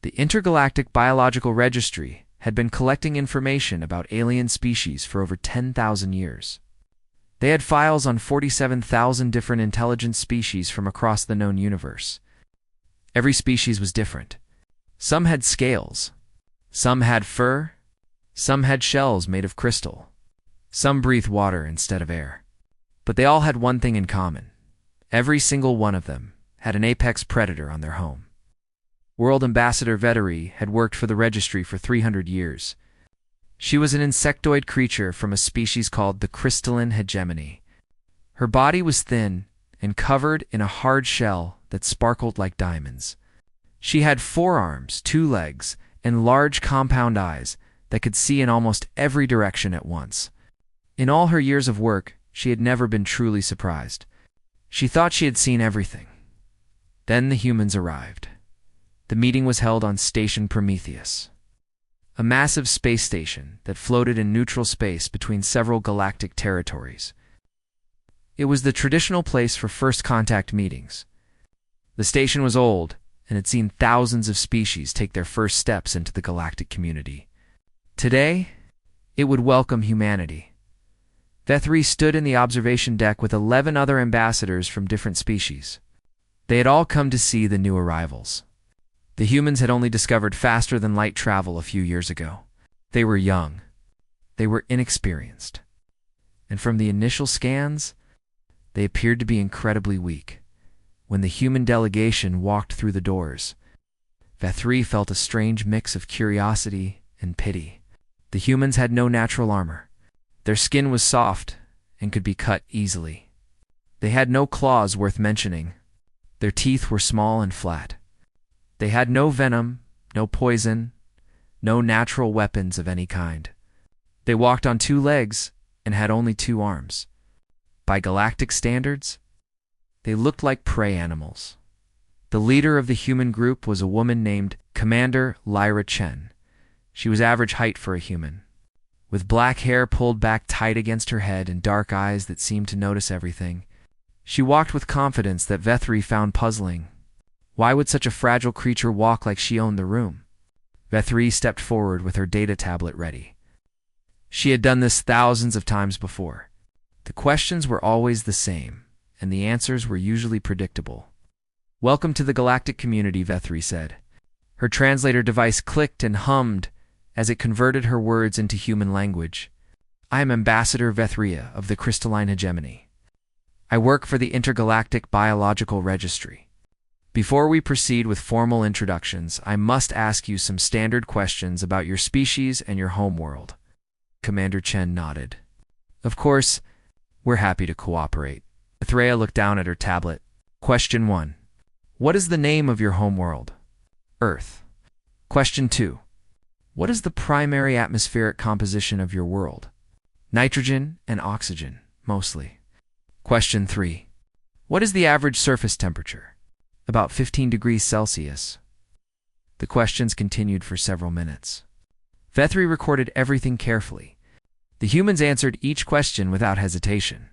The Intergalactic Biological Registry had been collecting information about alien species for over 10,000 years. They had files on 47,000 different intelligent species from across the known universe. Every species was different. Some had scales. Some had fur. Some had shells made of crystal. Some breathed water instead of air. But they all had one thing in common. Every single one of them had an apex predator on their home. World Ambassador Vettery had worked for the registry for 300 years. She was an insectoid creature from a species called the crystalline hegemony. Her body was thin and covered in a hard shell that sparkled like diamonds. She had 4 arms, 2 legs, and large compound eyes that could see in almost every direction at once. In all her years of work, she had never been truly surprised. She thought she had seen everything. Then the humans arrived. The meeting was held on Station Prometheus, a massive space station that floated in neutral space between several galactic territories. It was the traditional place for first contact meetings. The station was old and had seen thousands of species take their first steps into the galactic community. Today, it would welcome humanity. Vettery stood in the observation deck with 11 other ambassadors from different species. They had all come to see the new arrivals. The humans had only discovered faster-than-light travel a few years ago. They were young. They were inexperienced. And from the initial scans, they appeared to be incredibly weak. When the human delegation walked through the doors, Vettery felt a strange mix of curiosity and pity. The humans had no natural armor. Their skin was soft and could be cut easily. They had no claws worth mentioning. Their teeth were small and flat. They had no venom, no poison, no natural weapons of any kind. They walked on 2 legs and had only 2 arms. By galactic standards, they looked like prey animals. The leader of the human group was a woman named Commander Lyra Chen. She was average height for a human, with black hair pulled back tight against her head and dark eyes that seemed to notice everything. She walked with confidence that Vettery found puzzling. Why would such a fragile creature walk like she owned the room? Vettery stepped forward with her data tablet ready. She had done this thousands of times before. The questions were always the same, and the answers were usually predictable. "Welcome to the galactic community," Vettery said. Her translator device clicked and hummed as it converted her words into human language. "I am Ambassador Vettery of the Crystalline Hegemony. I work for the Intergalactic Biological Registry. Before we proceed with formal introductions, I must ask you some standard questions about your species and your homeworld." Commander Chen nodded. "Of course, we're happy to cooperate." Vettery looked down at her tablet. Question 1. What is the name of your homeworld? Earth. Question 2. What is the primary atmospheric composition of your world? Nitrogen and oxygen, mostly. Question 3. What is the average surface temperature? About 15 degrees Celsius. The questions continued for several minutes. Vettery recorded everything carefully. The humans answered each question without hesitation.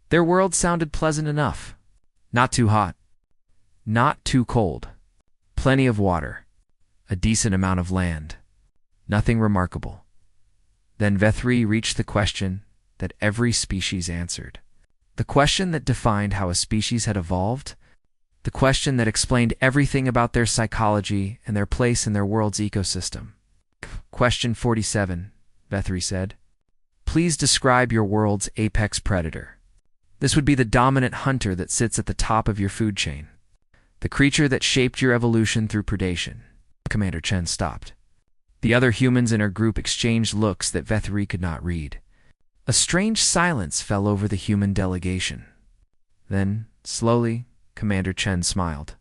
Their world sounded pleasant enough. Not too hot. Not too cold. Plenty of water. A decent amount of land. Nothing remarkable. Then Vettery reached the question that every species answered. The question that defined how a species had evolved. The question that explained everything about their psychology and their place in their world's ecosystem. Question 47, Vettery said. Please describe your world's apex predator. This would be the dominant hunter that sits at the top of your food chain. The creature that shaped your evolution through predation. Commander Chen stopped. The other humans in her group exchanged looks that Vettery could not read. A strange silence fell over the human delegation. Then, slowly, Commander Chen smiled.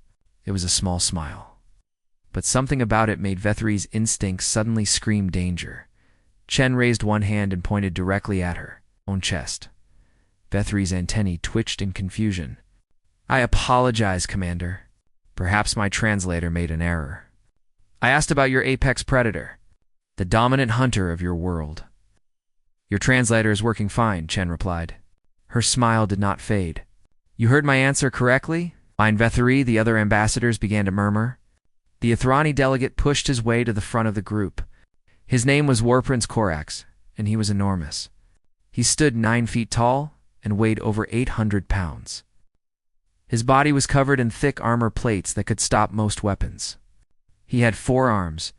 It was a small smile. But something about it made Vettery's instincts suddenly scream danger. Chen raised one hand and pointed directly at her own chest. Vettery's antennae twitched in confusion. I apologize, Commander. Perhaps my translator made an error. I asked about your apex predator, the dominant hunter of your world. Your translator is working fine, Chen replied. Her smile did not fade. You heard my answer correctly? Fine, Vettery, the other ambassadors began to murmur. The Ithrani delegate pushed his way to the front of the group. His name was War Prince Korax, and he was enormous. He stood 9 feet tall and weighed over 800 pounds. His body was covered in thick armor plates that could stop most weapons. He had 4 arms,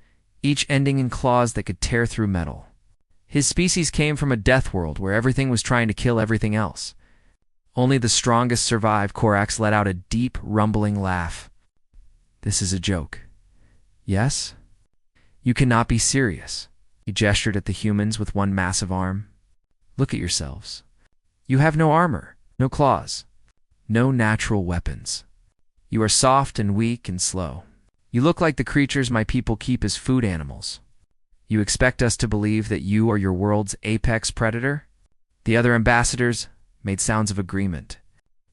each ending in claws that could tear through metal. His species came from a death world where everything was trying to kill everything else. Only the strongest survived. Korax let out a deep, rumbling laugh. This is a joke. Yes? You cannot be serious. He gestured at the humans with one massive arm. Look at yourselves. You have no armor, no claws, no natural weapons. You are soft and weak and slow. You look like the creatures my people keep as food animals. You expect us to believe that you are your world's apex predator? The other ambassadors made sounds of agreement.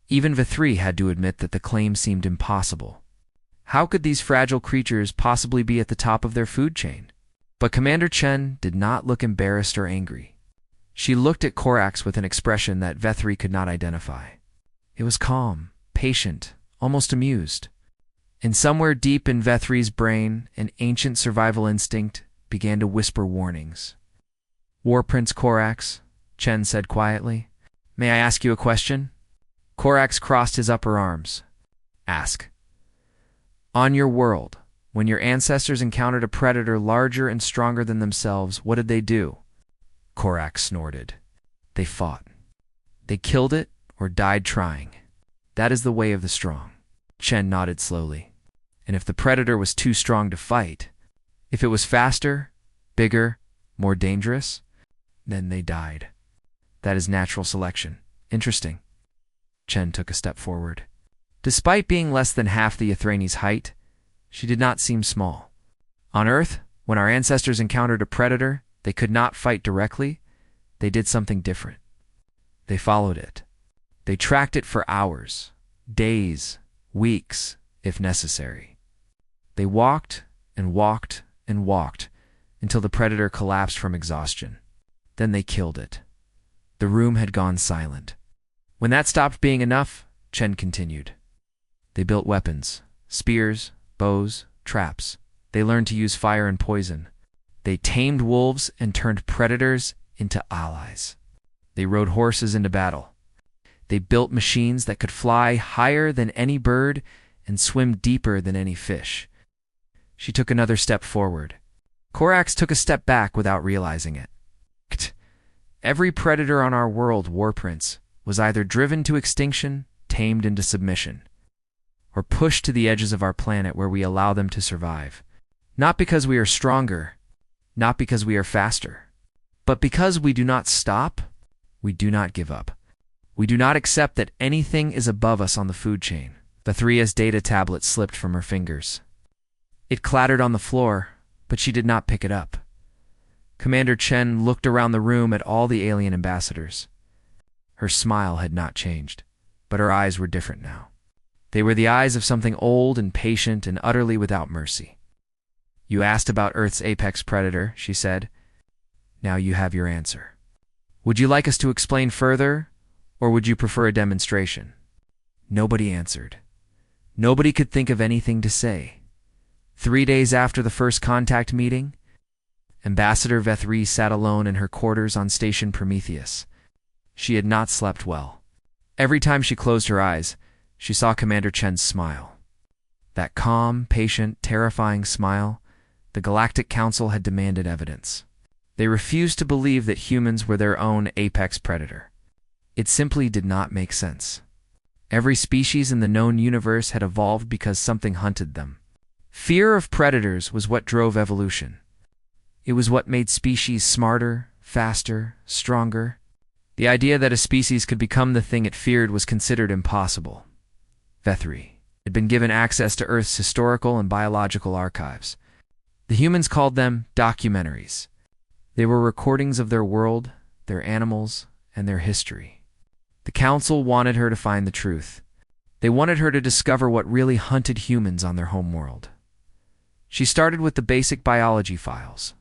Even Vithri had to admit that the claim seemed impossible. How could these fragile creatures possibly be at the top of their food chain? But Commander Chen did not look embarrassed or angry. She looked at Korax with an expression that Vethri could not identify. It was calm, patient, almost amused. And somewhere deep in Vethri's brain, an ancient survival instinct began to whisper warnings. War Prince Korax, Chen said quietly. May I ask you a question? Korax crossed his upper arms. Ask. On your world, when your ancestors encountered a predator larger and stronger than themselves, what did they do? Korax snorted. They fought. They killed it or died trying. That is the way of the strong. Chen nodded slowly. And if the predator was too strong to fight, if it was faster, bigger, more dangerous, then they died. That is natural selection. Interesting. Chen took a step forward. Despite being less than half the Ithrani's height, she did not seem small. On Earth, when our ancestors encountered a predator, they could not fight directly. They did something different. They followed it. They tracked it for hours, days, weeks, if necessary. They walked and walked and walked until the predator collapsed from exhaustion. Then they killed it. The room had gone silent. When that stopped being enough, Chen continued. They built weapons, spears, bows, traps. They learned to use fire and poison. They tamed wolves and turned predators into allies. They rode horses into battle. They built machines that could fly higher than any bird and swim deeper than any fish. She took another step forward. Korax took a step back without realizing it. Every predator on our world, War Prince, was either driven to extinction, tamed into submission, or pushed to the edges of our planet where we allow them to survive. Not because we are stronger, not because we are faster, but because we do not stop, we do not give up. We do not accept that anything is above us on the food chain. Vithria's data tablet slipped from her fingers. It clattered on the floor, but she did not pick it up. Commander Chen looked around the room at all the alien ambassadors. Her smile had not changed, but her eyes were different now. They were the eyes of something old and patient and utterly without mercy. You asked about Earth's apex predator, she said. Now you have your answer. Would you like us to explain further, or would you prefer a demonstration? Nobody answered. Nobody could think of anything to say. 3 days after the first contact meeting, Ambassador Vethri sat alone in her quarters on Station Prometheus. She had not slept well. Every time she closed her eyes, she saw Commander Chen's smile. That calm, patient, terrifying smile. The Galactic Council had demanded evidence. They refused to believe that humans were their own apex predator. It simply did not make sense. Every species in the known universe had evolved because something hunted them. Fear of predators was what drove evolution. It was what made species smarter, faster, stronger. The idea that a species could become the thing it feared was considered impossible. Vethri had been given access to Earth's historical and biological archives. The humans called them documentaries. They were recordings of their world, their animals, and their history. The Council wanted her to find the truth. They wanted her to discover what really hunted humans on their home world. She started with the basic biology files.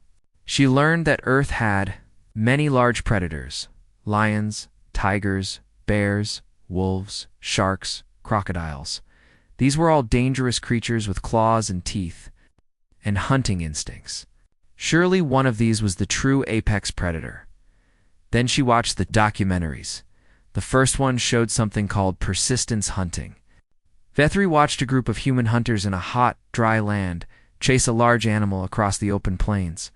She learned that Earth had many large predators: lions, tigers, bears, wolves, sharks, crocodiles. These were all dangerous creatures with claws and teeth, and hunting instincts. Surely one of these was the true apex predator. Then she watched the documentaries. The first one showed something called persistence hunting. Vethri watched a group of human hunters in a hot, dry land chase a large animal across the open plains.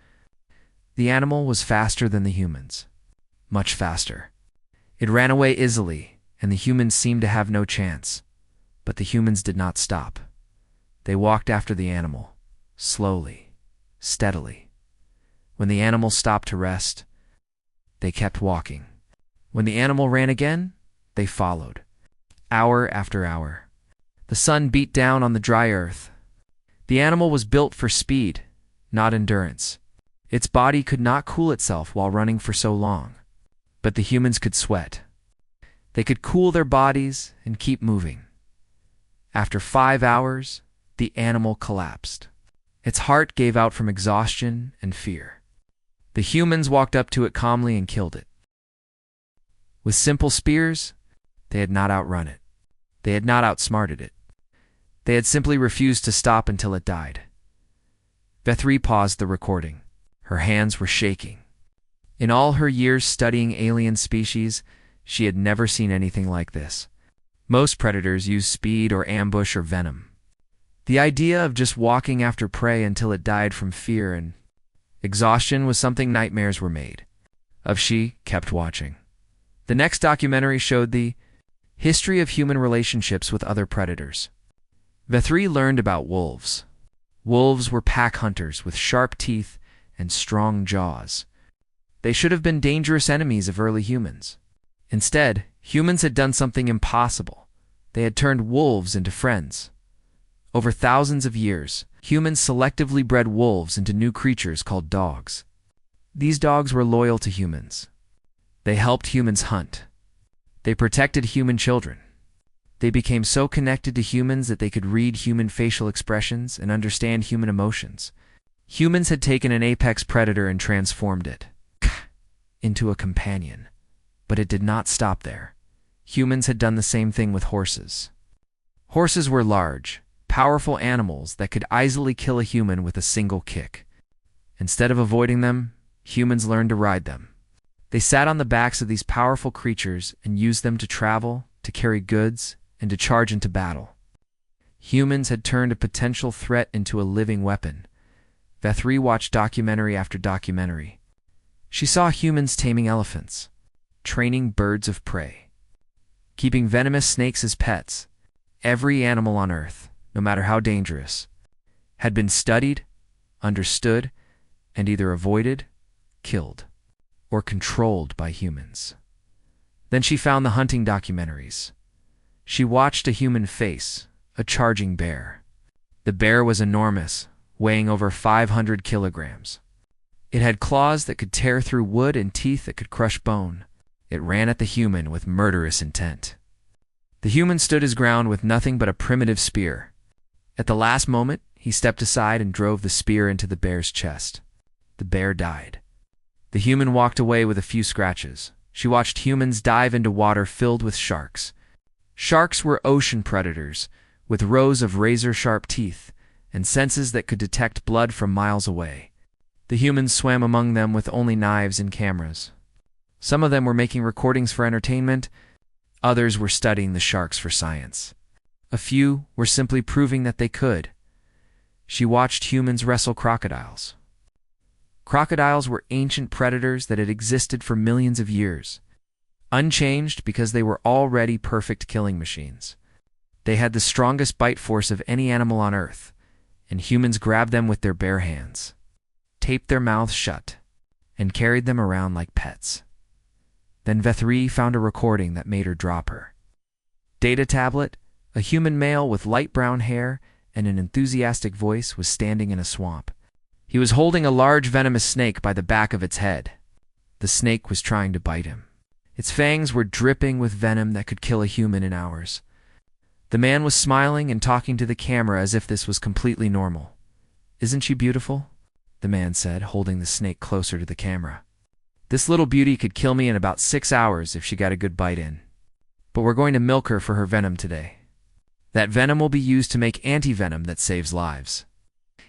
The animal was faster than the humans. Much faster. It ran away easily, and the humans seemed to have no chance. But the humans did not stop. They walked after the animal, slowly, steadily. When the animal stopped to rest, they kept walking. When the animal ran again, they followed. Hour after hour. The sun beat down on the dry earth. The animal was built for speed, not endurance. Its body could not cool itself while running for so long. But the humans could sweat. They could cool their bodies and keep moving. After 5 hours, the animal collapsed. Its heart gave out from exhaustion and fear. The humans walked up to it calmly and killed it. With simple spears, they had not outrun it. They had not outsmarted it. They had simply refused to stop until it died. Vethri paused the recording. Her hands were shaking. In all her years studying alien species, she had never seen anything like this. Most predators use speed or ambush or venom. The idea of just walking after prey until it died from fear and exhaustion was something nightmares were made of. She kept watching. The next documentary showed the history of human relationships with other predators. Vethri learned about wolves. Wolves were pack hunters with sharp teeth and strong jaws. They should have been dangerous enemies of early humans. Instead, humans had done something impossible. They had turned wolves into friends. Over thousands of years, humans selectively bred wolves into new creatures called dogs. These dogs were loyal to humans. They helped humans hunt. They protected human children. They became so connected to humans that they could read human facial expressions and understand human emotions. Humans had taken an apex predator and transformed it into a companion. But it did not stop there. Humans had done the same thing with horses. Horses were large, powerful animals that could easily kill a human with a single kick. Instead of avoiding them, humans learned to ride them. They sat on the backs of these powerful creatures and used them to travel, to carry goods, and to charge into battle. Humans had turned a potential threat into a living weapon. Vethri watched documentary after documentary. She saw humans taming elephants, training birds of prey, keeping venomous snakes as pets. Every animal on Earth, no matter how dangerous, had been studied, understood, and either avoided, killed, or controlled by humans. Then she found the hunting documentaries. She watched a human face, a charging bear. The bear was enormous, weighing over 500 kilograms. It had claws that could tear through wood and teeth that could crush bone. It ran at the human with murderous intent. The human stood his ground with nothing but a primitive spear. At the last moment, he stepped aside and drove the spear into the bear's chest. The bear died. The human walked away with a few scratches. She watched humans dive into water filled with sharks. Sharks were ocean predators, with rows of razor-sharp teeth and senses that could detect blood from miles away. The humans swam among them with only knives and cameras. Some of them were making recordings for entertainment. Others were studying the sharks for science. A few were simply proving that they could. She watched humans wrestle crocodiles. Crocodiles were ancient predators that had existed for millions of years, unchanged because they were already perfect killing machines. They had the strongest bite force of any animal on Earth, and humans grabbed them with their bare hands, taped their mouths shut, and carried them around like pets. Then Vethri found a recording that made her drop her data tablet. A human male with light brown hair and an enthusiastic voice was standing in a swamp. He was holding a large venomous snake by the back of its head. The snake was trying to bite him. Its fangs were dripping with venom that could kill a human in hours. The man was smiling and talking to the camera as if this was completely normal. "Isn't she beautiful?" the man said, holding the snake closer to the camera. "This little beauty could kill me in about 6 hours if she got a good bite in. But we're going to milk her for her venom today. That venom will be used to make anti-venom that saves lives."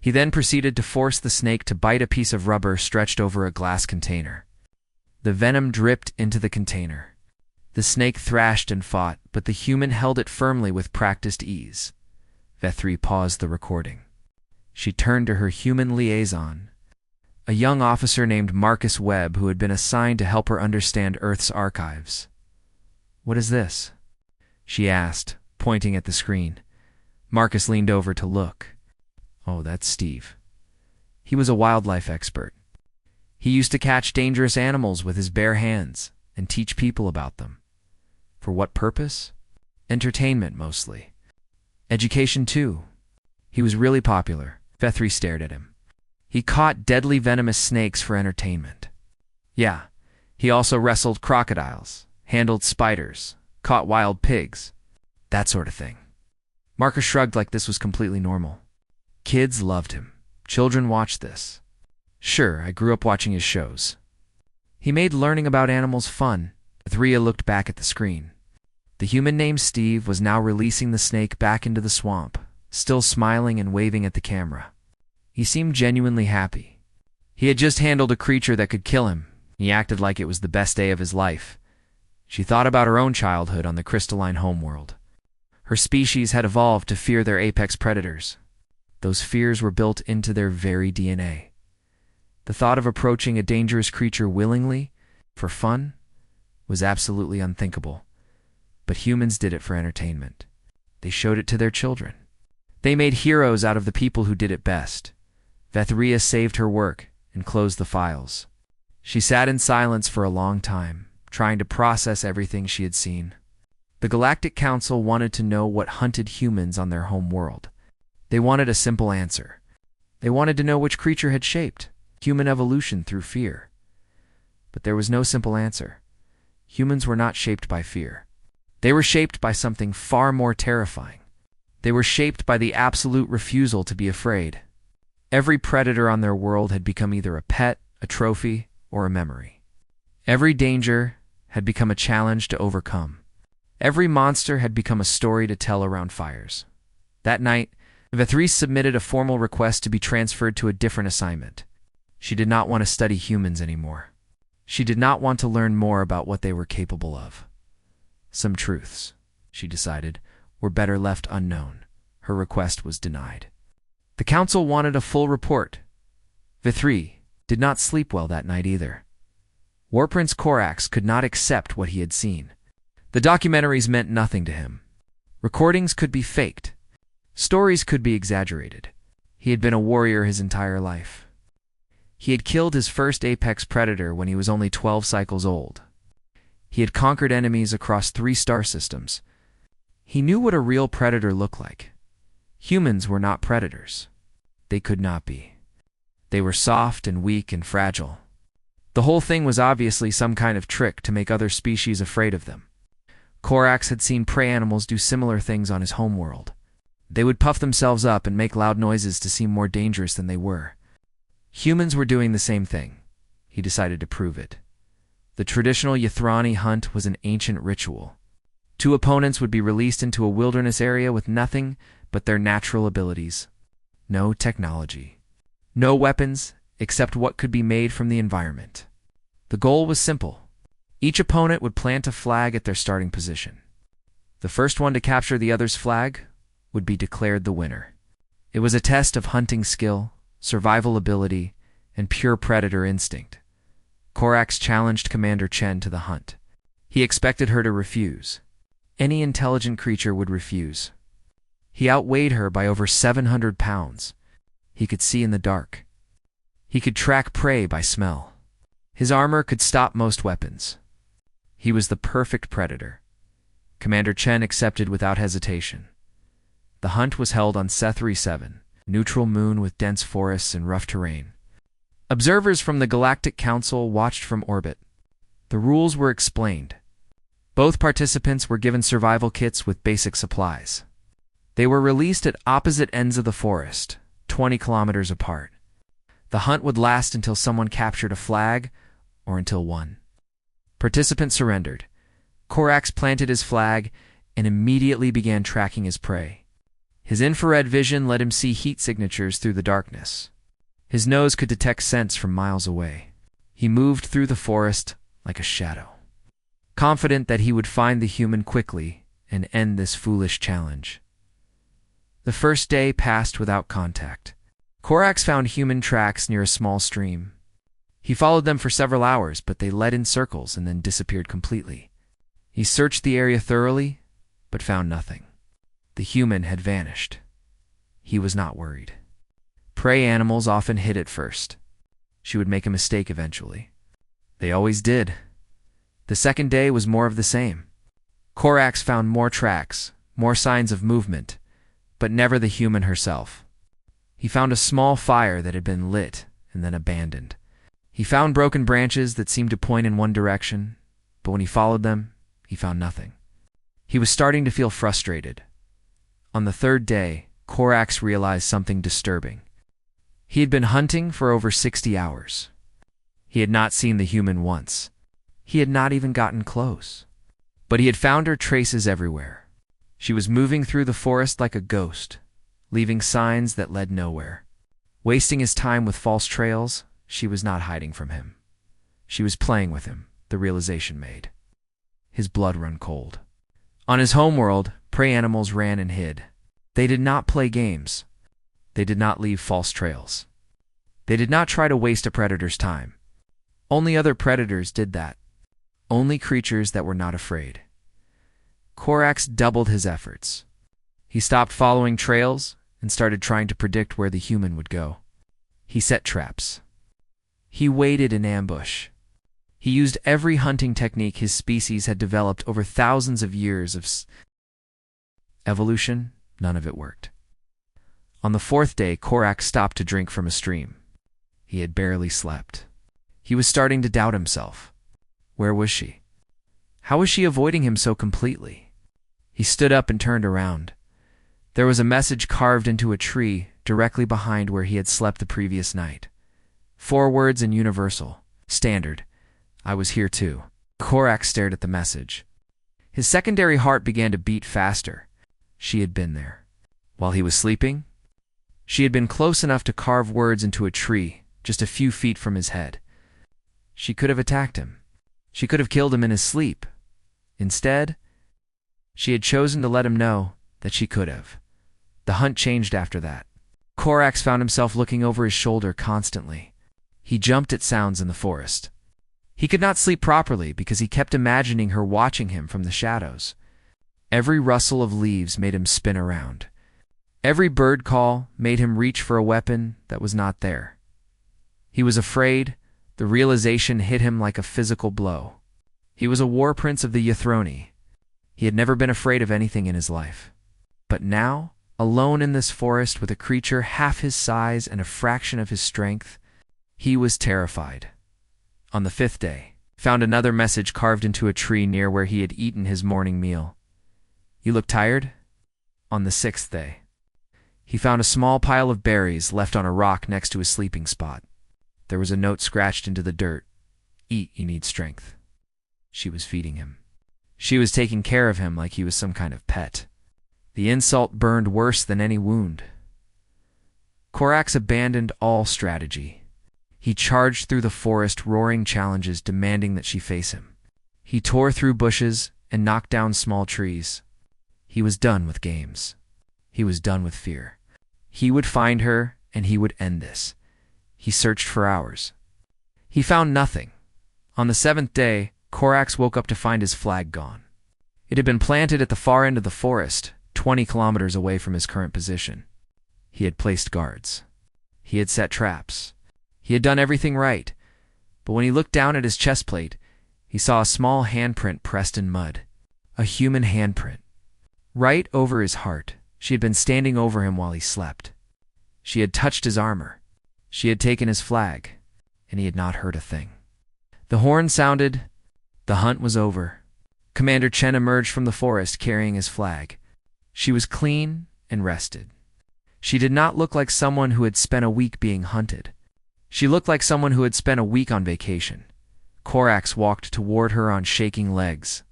He then proceeded to force the snake to bite a piece of rubber stretched over a glass container. The venom dripped into the container. The snake thrashed and fought, but the human held it firmly with practiced ease. Vethri paused the recording. She turned to her human liaison, a young officer named Marcus Webb who had been assigned to help her understand Earth's archives. "What is this?" she asked, pointing at the screen. Marcus leaned over to look. "Oh, that's Steve. He was a wildlife expert. He used to catch dangerous animals with his bare hands and teach people about them. For what purpose? Entertainment, mostly. Education, too. He was really popular." Vethri stared at him. "He caught deadly venomous snakes for entertainment. Yeah, he also wrestled crocodiles, handled spiders, caught wild pigs, that sort of thing." Marcus shrugged like this was completely normal. Kids loved him. Children watched this. "Sure, I grew up watching his shows. He made learning about animals fun." Thria looked back at the screen. The human named Steve was now releasing the snake back into the swamp, still smiling and waving at the camera. He seemed genuinely happy. He had just handled a creature that could kill him. He acted like it was the best day of his life. She thought about her own childhood on the crystalline homeworld. Her species had evolved to fear their apex predators. Those fears were built into their very DNA. The thought of approaching a dangerous creature willingly, for fun, was absolutely unthinkable. But humans did it for entertainment. They showed it to their children. They made heroes out of the people who did it best. Vethria saved her work and closed the files. She sat in silence for a long time, trying to process everything she had seen. The Galactic Council wanted to know what hunted humans on their home world. They wanted a simple answer. They wanted to know which creature had shaped human evolution through fear. But there was no simple answer. Humans were not shaped by fear. They were shaped by something far more terrifying. They were shaped by the absolute refusal to be afraid. Every predator on their world had become either a pet, a trophy, or a memory. Every danger had become a challenge to overcome. Every monster had become a story to tell around fires. That night, Vethri submitted a formal request to be transferred to a different assignment. She did not want to study humans anymore. She did not want to learn more about what they were capable of. Some truths, she decided, were better left unknown. Her request was denied. The council wanted a full report. Vethri did not sleep well that night either. War Prince Corax could not accept what he had seen. The documentaries meant nothing to him. Recordings could be faked. Stories could be exaggerated. He had been a warrior his entire life. He had killed his first apex predator when he was only 12 cycles old. He had conquered enemies across 3 star systems. He knew what a real predator looked like. Humans were not predators. They could not be. They were soft and weak and fragile. The whole thing was obviously some kind of trick to make other species afraid of them. Corax had seen prey animals do similar things on his homeworld. They would puff themselves up and make loud noises to seem more dangerous than they were. Humans were doing the same thing. He decided to prove it. The traditional Ythrani hunt was an ancient ritual. 2 opponents would be released into a wilderness area with nothing but their natural abilities. No technology. No weapons except what could be made from the environment. The goal was simple. Each opponent would plant a flag at their starting position. The first one to capture the other's flag would be declared the winner. It was a test of hunting skill, survival ability, and pure predator instinct. Corax challenged Commander Chen to the hunt. He expected her to refuse. Any intelligent creature would refuse. He outweighed her by over 700 pounds. He could see in the dark. He could track prey by smell. His armor could stop most weapons. He was the perfect predator. Commander Chen accepted without hesitation. The hunt was held on Sethri 7, neutral moon with dense forests and rough terrain. Observers from the Galactic Council watched from orbit. The rules were explained. Both participants were given survival kits with basic supplies. They were released at opposite ends of the forest, 20 kilometers apart. The hunt would last until someone captured a flag, or until one participant surrendered. Corax planted his flag and immediately began tracking his prey. His infrared vision let him see heat signatures through the darkness. His nose could detect scents from miles away. He moved through the forest like a shadow, confident that he would find the human quickly and end this foolish challenge. The first day passed without contact. Korax found human tracks near a small stream. He followed them for several hours, but they led in circles and then disappeared completely. He searched the area thoroughly, but found nothing. The human had vanished. He was not worried. Prey animals often hid at first. She would make a mistake eventually. They always did. The second day was more of the same. Korax found more tracks, more signs of movement, but never the human herself. He found a small fire that had been lit and then abandoned. He found broken branches that seemed to point in one direction, but when he followed them, he found nothing. He was starting to feel frustrated. On the third day, Korax realized something disturbing. He had been hunting for over 60 hours. He had not seen the human once. He had not even gotten close. But he had found her traces everywhere. She was moving through the forest like a ghost, leaving signs that led nowhere. Wasting his time with false trails, she was not hiding from him. She was playing with him, the realization made. His blood ran cold. On his homeworld, prey animals ran and hid. They did not play games. They did not leave false trails. They did not try to waste a predator's time. Only other predators did that. Only creatures that were not afraid. Korax doubled his efforts. He stopped following trails and started trying to predict where the human would go. He set traps. He waited in ambush. He used every hunting technique his species had developed over thousands of years of evolution. None of it worked. On the fourth day, Korax stopped to drink from a stream. He had barely slept. He was starting to doubt himself. Where was she? How was she avoiding him so completely? He stood up and turned around. There was a message carved into a tree directly behind where he had slept the previous night. 4 words in universal. Standard. I was here too. Korax stared at the message. His secondary heart began to beat faster. She had been there. While he was sleeping, she had been close enough to carve words into a tree, just a few feet from his head. She could have attacked him. She could have killed him in his sleep. Instead, she had chosen to let him know that she could have. The hunt changed after that. Korax found himself looking over his shoulder constantly. He jumped at sounds in the forest. He could not sleep properly because he kept imagining her watching him from the shadows. Every rustle of leaves made him spin around. Every bird call made him reach for a weapon that was not there. He was afraid. The realization hit him like a physical blow. He was a war prince of the Ythroni. He had never been afraid of anything in his life. But now, alone in this forest with a creature half his size and a fraction of his strength, he was terrified. On the 5th day, found another message carved into a tree near where he had eaten his morning meal. You look tired? On the 6th day, he found a small pile of berries left on a rock next to his sleeping spot. There was a note scratched into the dirt. Eat, you need strength. She was feeding him. She was taking care of him like he was some kind of pet. The insult burned worse than any wound. Korax abandoned all strategy. He charged through the forest, roaring challenges demanding that she face him. He tore through bushes and knocked down small trees. He was done with games. He was done with fear. He would find her and he would end this. He searched for hours. He found nothing. On the 7th day, Korax woke up to find his flag gone. It had been planted at the far end of the forest, 20 kilometers away from his current position. He had placed guards. He had set traps. He had done everything right. But when he looked down at his chest plate, he saw a small handprint pressed in mud. A human handprint. Right over his heart. She had been standing over him while he slept. She had touched his armor. She had taken his flag, and he had not heard a thing. The horn sounded. The hunt was over. Commander Chen emerged from the forest carrying his flag. She was clean and rested. She did not look like someone who had spent a week being hunted. She looked like someone who had spent a week on vacation. Korax walked toward her on shaking legs.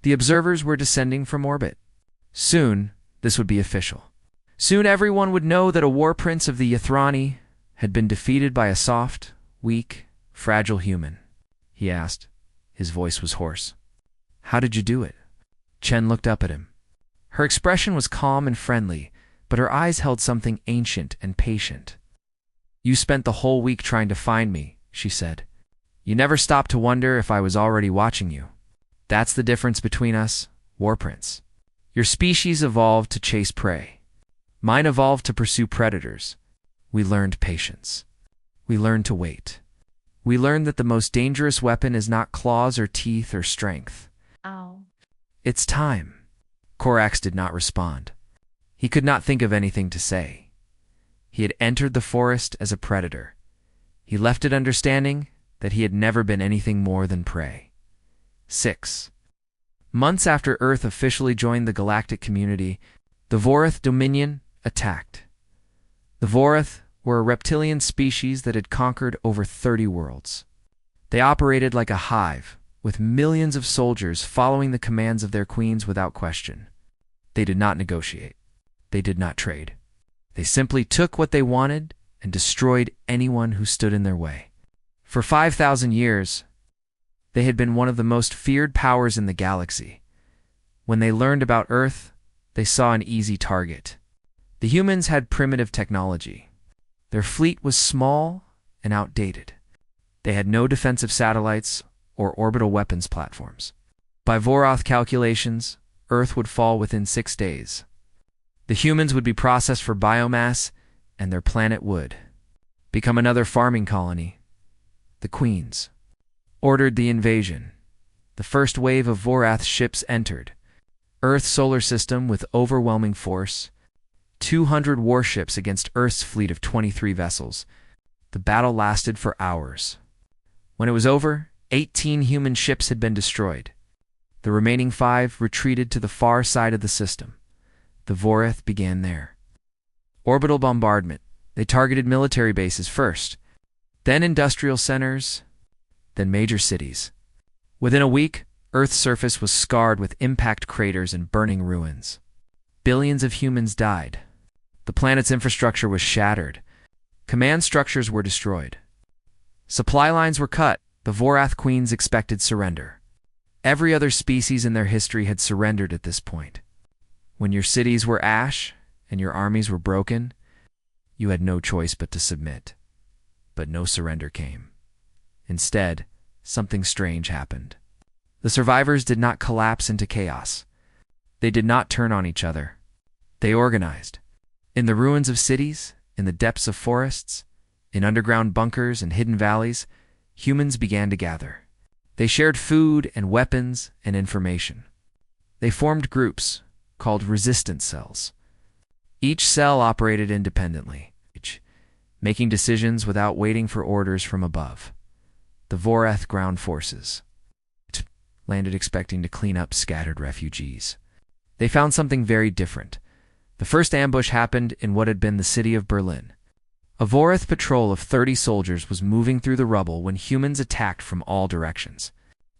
The observers were descending from orbit. Soon, this would be official. Soon everyone would know that a war prince of the Ythrani had been defeated by a soft, weak, fragile human. He asked. His voice was hoarse. How did you do it? Chen looked up at him. Her expression was calm and friendly, but her eyes held something ancient and patient. You spent the whole week trying to find me, she said. You never stopped to wonder if I was already watching you. That's the difference between us, War Prince. Your species evolved to chase prey. Mine evolved to pursue predators. We learned patience. We learned to wait. We learned that the most dangerous weapon is not claws or teeth or strength. Ow. It's time. Korax did not respond. He could not think of anything to say. He had entered the forest as a predator. He left it understanding that he had never been anything more than prey. 6. Months after Earth officially joined the galactic community, the Vorath Dominion attacked. The Vorath were a reptilian species that had conquered over 30 worlds. They operated like a hive, with millions of soldiers following the commands of their queens without question. They did not negotiate. They did not trade. They simply took what they wanted and destroyed anyone who stood in their way. For 5,000 years, they had been one of the most feared powers in the galaxy. When they learned about Earth, they saw an easy target. The humans had primitive technology. Their fleet was small and outdated. They had no defensive satellites or orbital weapons platforms. By Vorath calculations, Earth would fall within 6 days. The humans would be processed for biomass, and their planet would become another farming colony. The Queens ordered the invasion. The first wave of Vorath ships entered. Earth's solar system with overwhelming force. 200 warships against Earth's fleet of 23 vessels. The battle lasted for hours. When it was over, 18 human ships had been destroyed. The remaining 5 retreated to the far side of the system. The Vorath began there. Orbital bombardment. They targeted military bases first, then industrial centers, then major cities. Within a week, Earth's surface was scarred with impact craters and burning ruins. Billions of humans died. The planet's infrastructure was shattered. Command structures were destroyed. Supply lines were cut. The Vorath queens expected surrender. Every other species in their history had surrendered at this point. When your cities were ash and your armies were broken, you had no choice but to submit. But no surrender came. Instead, something strange happened. The survivors did not collapse into chaos. They did not turn on each other. They organized. In the ruins of cities, in the depths of forests, in underground bunkers and hidden valleys, humans began to gather. They shared food and weapons and information. They formed groups called resistance cells. Each cell operated independently, making decisions without waiting for orders from above. The Vorath ground forces landed expecting to clean up scattered refugees. They found something very different. The first ambush happened in what had been the city of Berlin. A Vorath patrol of 30 soldiers was moving through the rubble when humans attacked from all directions.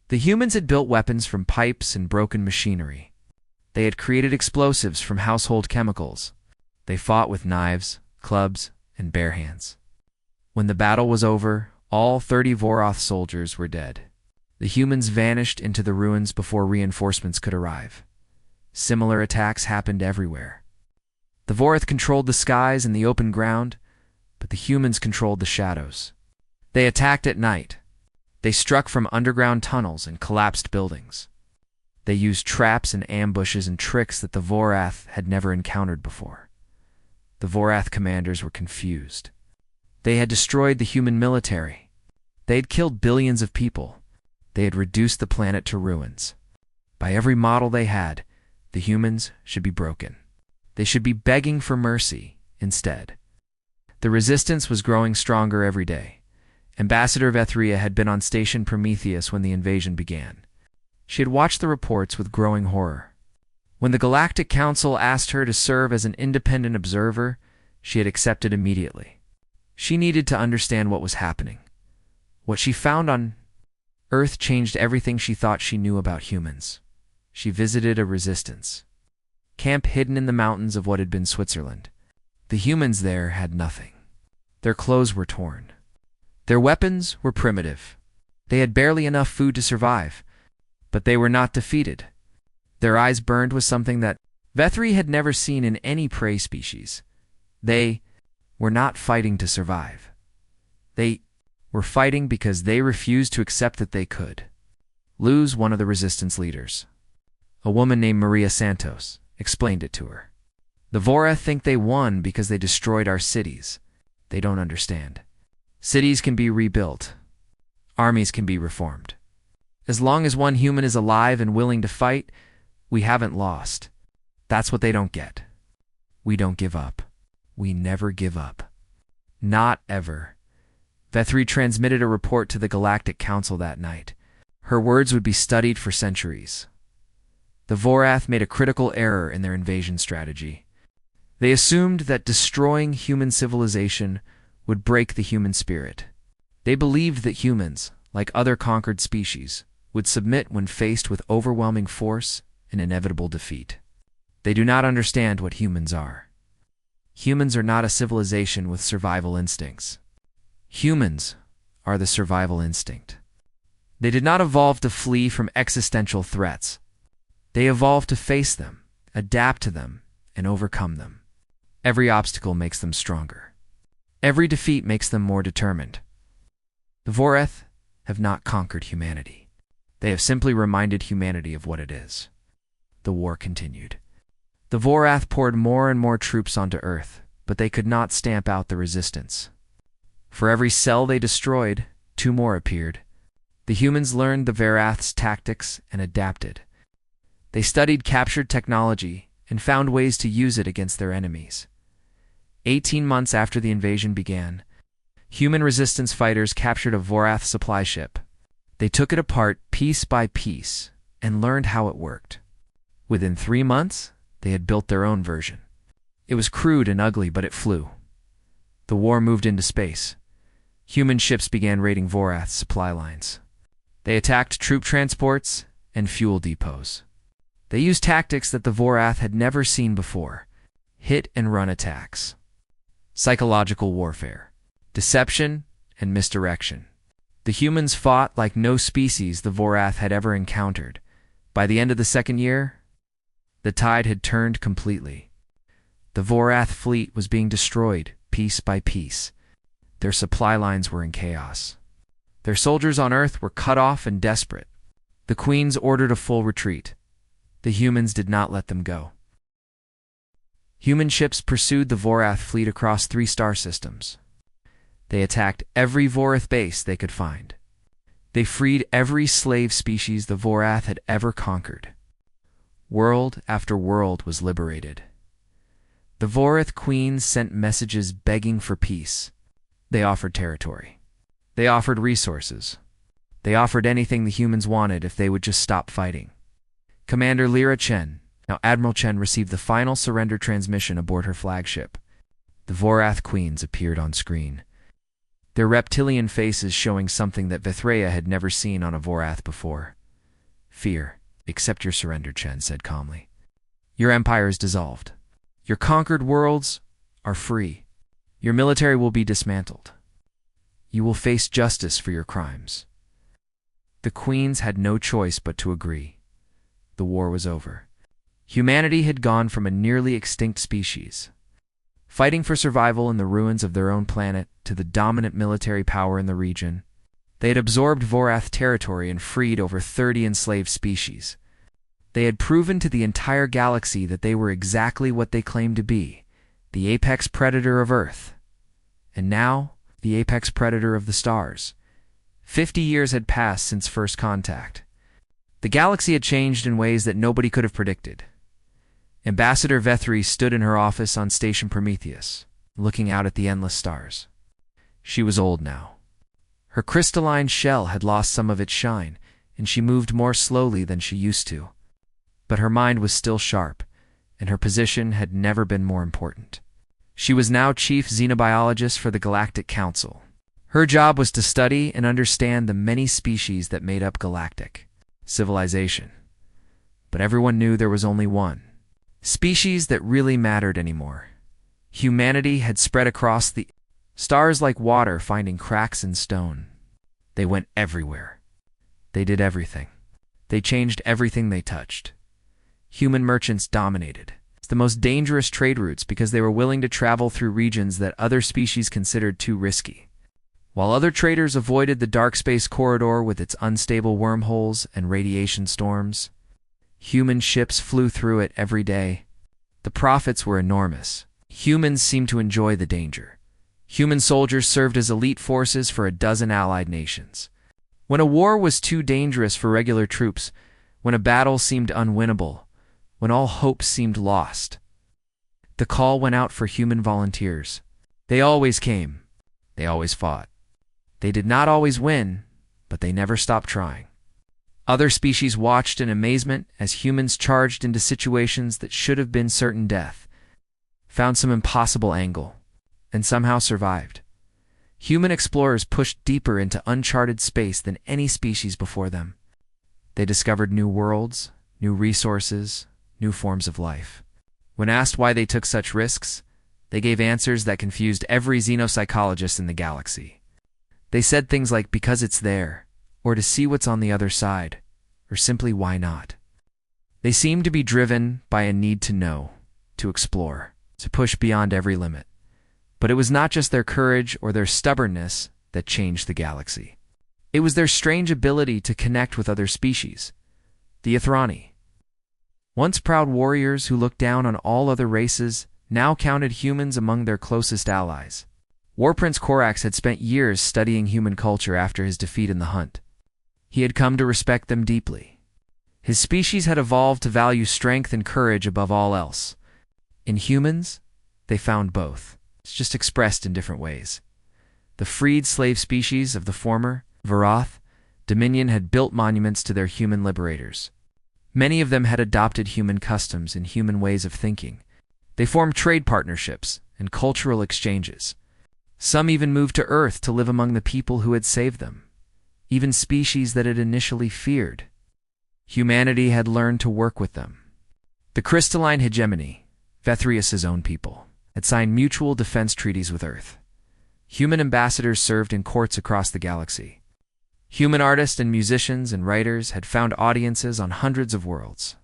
The humans had built weapons from pipes and broken machinery. They had created explosives from household chemicals. They fought with knives, clubs, and bare hands. When the battle was over, all 30 Vorath soldiers were dead. The humans vanished into the ruins before reinforcements could arrive. Similar attacks happened everywhere. The Vorath controlled the skies and the open ground, but the humans controlled the shadows. They attacked at night. They struck from underground tunnels and collapsed buildings. They used traps and ambushes and tricks that the Vorath had never encountered before. The Vorath commanders were confused. They had destroyed the human military. They had killed billions of people. They had reduced the planet to ruins. By every model they had, the humans should be broken. They should be begging for mercy instead. The resistance was growing stronger every day. Ambassador Vethria had been on Station Prometheus when the invasion began. She had watched the reports with growing horror. When the Galactic Council asked her to serve as an independent observer, she had accepted immediately. She needed to understand what was happening. What she found on Earth changed everything she thought she knew about humans. She visited a resistance. camp hidden in the mountains of what had been Switzerland. The humans there had nothing. Their clothes were torn. Their weapons were primitive. They had barely enough food to survive, but they were not defeated. Their eyes burned with something that Vethri had never seen in any prey species. They were not fighting to survive. They were fighting because they refused to accept that they could lose. One of the resistance leaders, a woman named Maria Santos, explained it to her. The Vorath think they won because they destroyed our cities. They don't understand. Cities can be rebuilt. Armies can be reformed. As long as one human is alive and willing to fight, we haven't lost. That's what they don't get. We don't give up. We never give up. Not ever. Vethri transmitted a report to the Galactic Council that night. Her words would be studied for centuries. The Vorath made a critical error in their invasion strategy. They assumed that destroying human civilization would break the human spirit. They believed that humans, like other conquered species, would submit when faced with overwhelming force and inevitable defeat. They do not understand what humans are. Humans are not a civilization with survival instincts. Humans are the survival instinct. They did not evolve to flee from existential threats. They evolved to face them, adapt to them, and overcome them. Every obstacle makes them stronger. Every defeat makes them more determined. The Vorath have not conquered humanity. They have simply reminded humanity of what it is. The war continued. The Vorath poured more and more troops onto Earth, but they could not stamp out the resistance. For every cell they destroyed, 2 more appeared. The humans learned the Vorath's tactics and adapted. They studied captured technology and found ways to use it against their enemies. 18 months after the invasion began, human resistance fighters captured a Vorath supply ship. They took it apart piece by piece and learned how it worked. Within 3 months, they had built their own version. It was crude and ugly, but it flew. The war moved into space. Human ships began raiding Vorath's supply lines. They attacked troop transports and fuel depots. They used tactics that the Vorath had never seen before: hit-and-run attacks, psychological warfare, deception, and misdirection. The humans fought like no species the Vorath had ever encountered. By the end of the 2nd year, the tide had turned completely. The Vorath fleet was being destroyed piece by piece. Their supply lines were in chaos. Their soldiers on Earth were cut off and desperate. The Queens ordered a full retreat. The humans did not let them go. Human ships pursued the Vorath fleet across 3 star systems. They attacked every Vorath base they could find. They freed every slave species the Vorath had ever conquered. World after world was liberated. The Vorath queens sent messages begging for peace. They offered territory. They offered resources. They offered anything the humans wanted if they would just stop fighting. Commander Lyra Chen, now Admiral Chen, received the final surrender transmission aboard her flagship. The Vorath queens appeared on screen, their reptilian faces showing something that Vethreya had never seen on a Vorath before. Fear. Accept your surrender, Chen said calmly. Your empire is dissolved. Your conquered worlds are free. Your military will be dismantled. You will face justice for your crimes. The queens had no choice but to agree. The war was over. Humanity had gone from a nearly extinct species, fighting for survival in the ruins of their own planet, to the dominant military power in the region. They had absorbed Vorath territory and freed over 30 enslaved species. They had proven to the entire galaxy that they were exactly what they claimed to be, the apex predator of Earth. And now, the apex predator of the stars. 50 years had passed since first contact. The galaxy had changed in ways that nobody could have predicted. Ambassador Vethri stood in her office on Station Prometheus, looking out at the endless stars. She was old now. Her crystalline shell had lost some of its shine, and she moved more slowly than she used to. But her mind was still sharp, and her position had never been more important. She was now chief xenobiologist for the Galactic Council. Her job was to study and understand the many species that made up galactic civilization. But everyone knew there was only one: species that really mattered anymore. Humanity had spread across the stars like water, finding cracks in stone. They went everywhere. They did everything. They changed everything they touched. Human merchants dominated. It's the most dangerous trade routes because they were willing to travel through regions that other species considered too risky. While other traders avoided the dark space corridor with its unstable wormholes and radiation storms, human ships flew through it every day. The profits were enormous. Humans seemed to enjoy the danger. Human soldiers served as elite forces for a dozen allied nations. When a war was too dangerous for regular troops, when a battle seemed unwinnable, when all hope seemed lost, the call went out for human volunteers. They always came. They always fought. They did not always win, but they never stopped trying. Other species watched in amazement as humans charged into situations that should have been certain death, found some impossible angle, and somehow survived. Human explorers pushed deeper into uncharted space than any species before them. They discovered new worlds, new resources, new forms of life. When asked why they took such risks, they gave answers that confused every xenopsychologist in the galaxy. They said things like, because it's there, or to see what's on the other side, or simply why not. They seemed to be driven by a need to know, to explore, to push beyond every limit. But it was not just their courage or their stubbornness that changed the galaxy. It was their strange ability to connect with other species. The Ithrani, once proud warriors who looked down on all other races, now counted humans among their closest allies. War Prince Korax had spent years studying human culture after his defeat in the hunt. He had come to respect them deeply. His species had evolved to value strength and courage above all else. In humans, they found both. It's just expressed in different ways. The freed slave species of the former, Varath, Dominion had built monuments to their human liberators. Many of them had adopted human customs and human ways of thinking. They formed trade partnerships and cultural exchanges. Some even moved to Earth to live among the people who had saved them, even species that had initially feared. Humanity had learned to work with them. The crystalline hegemony, Vethrius' own people, had signed mutual defense treaties with Earth. Human ambassadors served in courts across the galaxy. Human artists and musicians and writers had found audiences on hundreds of worlds.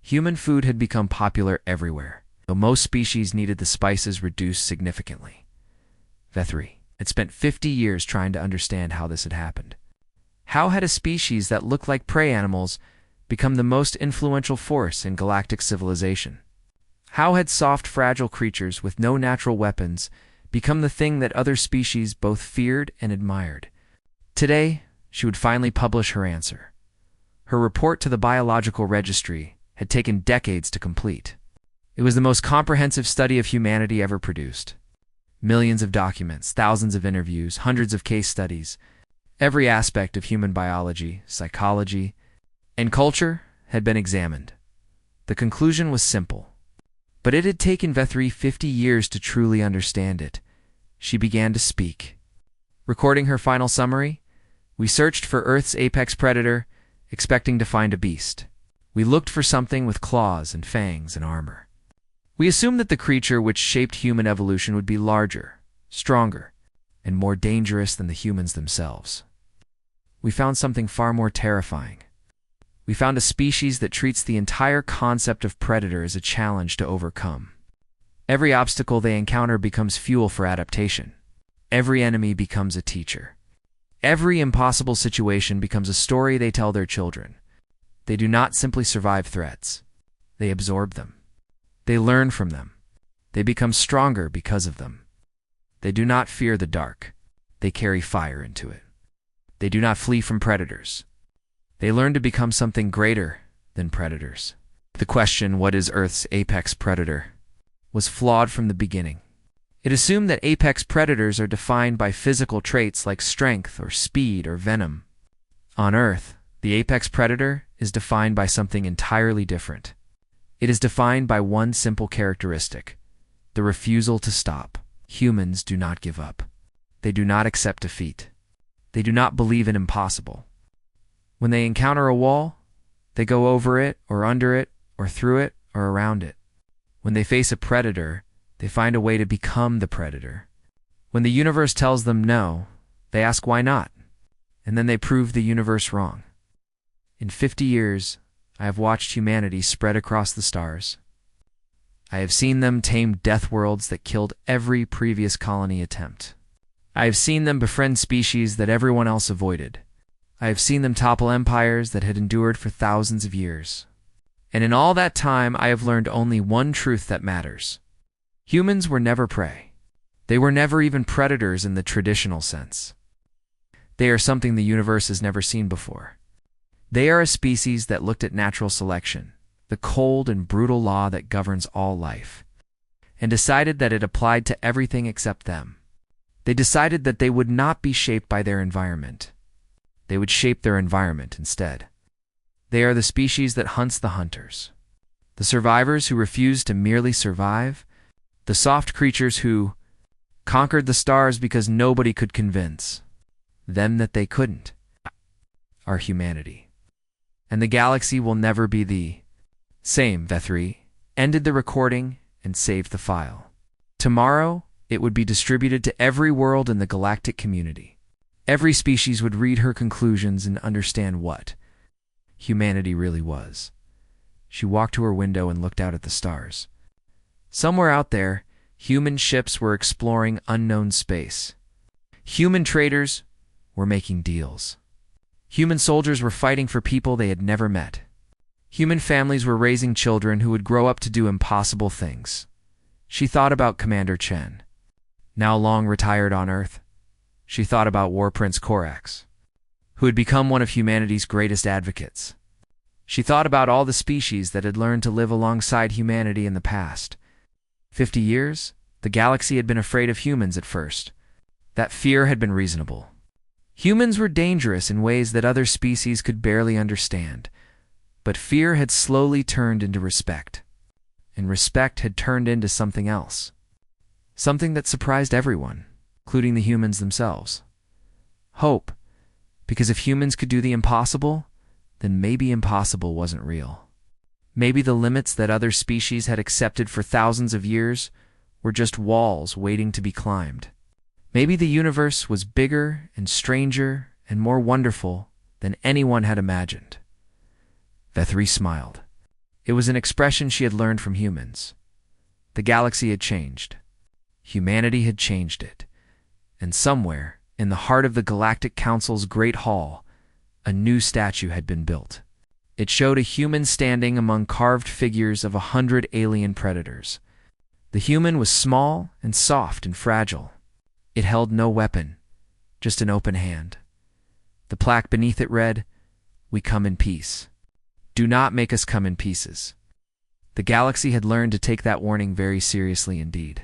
Human food had become popular everywhere, though most species needed the spices reduced significantly. Vethri had spent 50 years trying to understand how this had happened. How had a species that looked like prey animals become the most influential force in galactic civilization? How had soft, fragile creatures with no natural weapons become the thing that other species both feared and admired? Today, she would finally publish her answer. Her report to the Biological Registry had taken decades to complete. It was the most comprehensive study of humanity ever produced. Millions of documents, thousands of interviews, hundreds of case studies. Every aspect of human biology, psychology, and culture had been examined. The conclusion was simple. But it had taken Vethri 50 years to truly understand it. She began to speak. Recording her final summary, we searched for Earth's apex predator, expecting to find a beast. We looked for something with claws and fangs and armor. We assumed that the creature which shaped human evolution would be larger, stronger, and more dangerous than the humans themselves. We found something far more terrifying. We found a species that treats the entire concept of predator as a challenge to overcome. Every obstacle they encounter becomes fuel for adaptation. Every enemy becomes a teacher. Every impossible situation becomes a story they tell their children. They do not simply survive threats. They absorb them. They learn from them. They become stronger because of them. They do not fear the dark. They carry fire into it. They do not flee from predators. They learn to become something greater than predators. The question, what is Earth's apex predator, was flawed from the beginning. It assumed that apex predators are defined by physical traits like strength or speed or venom. On Earth, the apex predator is defined by something entirely different. It is defined by one simple characteristic: the refusal to stop. Humans do not give up. They do not accept defeat. They do not believe in impossible. When they encounter a wall, they go over it or under it or through it or around it. When they face a predator, they find a way to become the predator. When the universe tells them no, they ask why not, and then they prove the universe wrong. In 50 years, I have watched humanity spread across the stars. I have seen them tame death worlds that killed every previous colony attempt. I have seen them befriend species that everyone else avoided. I have seen them topple empires that had endured for thousands of years. And in all that time, I have learned only one truth that matters. Humans were never prey. They were never even predators in the traditional sense. They are something the universe has never seen before. They are a species that looked at natural selection, the cold and brutal law that governs all life, and decided that it applied to everything except them. They decided that they would not be shaped by their environment. They would shape their environment instead. They are the species that hunts the hunters, the survivors who refuse to merely survive, the soft creatures who conquered the stars because nobody could convince them that they couldn't, are humanity. And the galaxy will never be the same. V3 ended the recording and saved the file. Tomorrow, it would be distributed to every world in the galactic community. Every species would read her conclusions and understand what humanity really was. She walked to her window and looked out at the stars. Somewhere out there, human ships were exploring unknown space. Human traders were making deals. Human soldiers were fighting for people they had never met. Human families were raising children who would grow up to do impossible things. She thought about Commander Chen, now long retired on Earth. She thought about War Prince Korax, who had become one of humanity's greatest advocates. She thought about all the species that had learned to live alongside humanity in the past. 50 years, the galaxy had been afraid of humans at first. That fear had been reasonable. Humans were dangerous in ways that other species could barely understand. But fear had slowly turned into respect. And respect had turned into something else. Something that surprised everyone, including the humans themselves. Hope. Because if humans could do the impossible, then maybe impossible wasn't real. Maybe the limits that other species had accepted for thousands of years were just walls waiting to be climbed. Maybe the universe was bigger and stranger and more wonderful than anyone had imagined. V3 smiled. It was an expression she had learned from humans. The galaxy had changed. Humanity had changed it. And somewhere, in the heart of the Galactic Council's Great Hall, a new statue had been built. It showed a human standing among carved figures of 100 alien predators. The human was small and soft and fragile. It held no weapon, just an open hand. The plaque beneath it read, "We come in peace. Do not make us come in pieces." The galaxy had learned to take that warning very seriously indeed.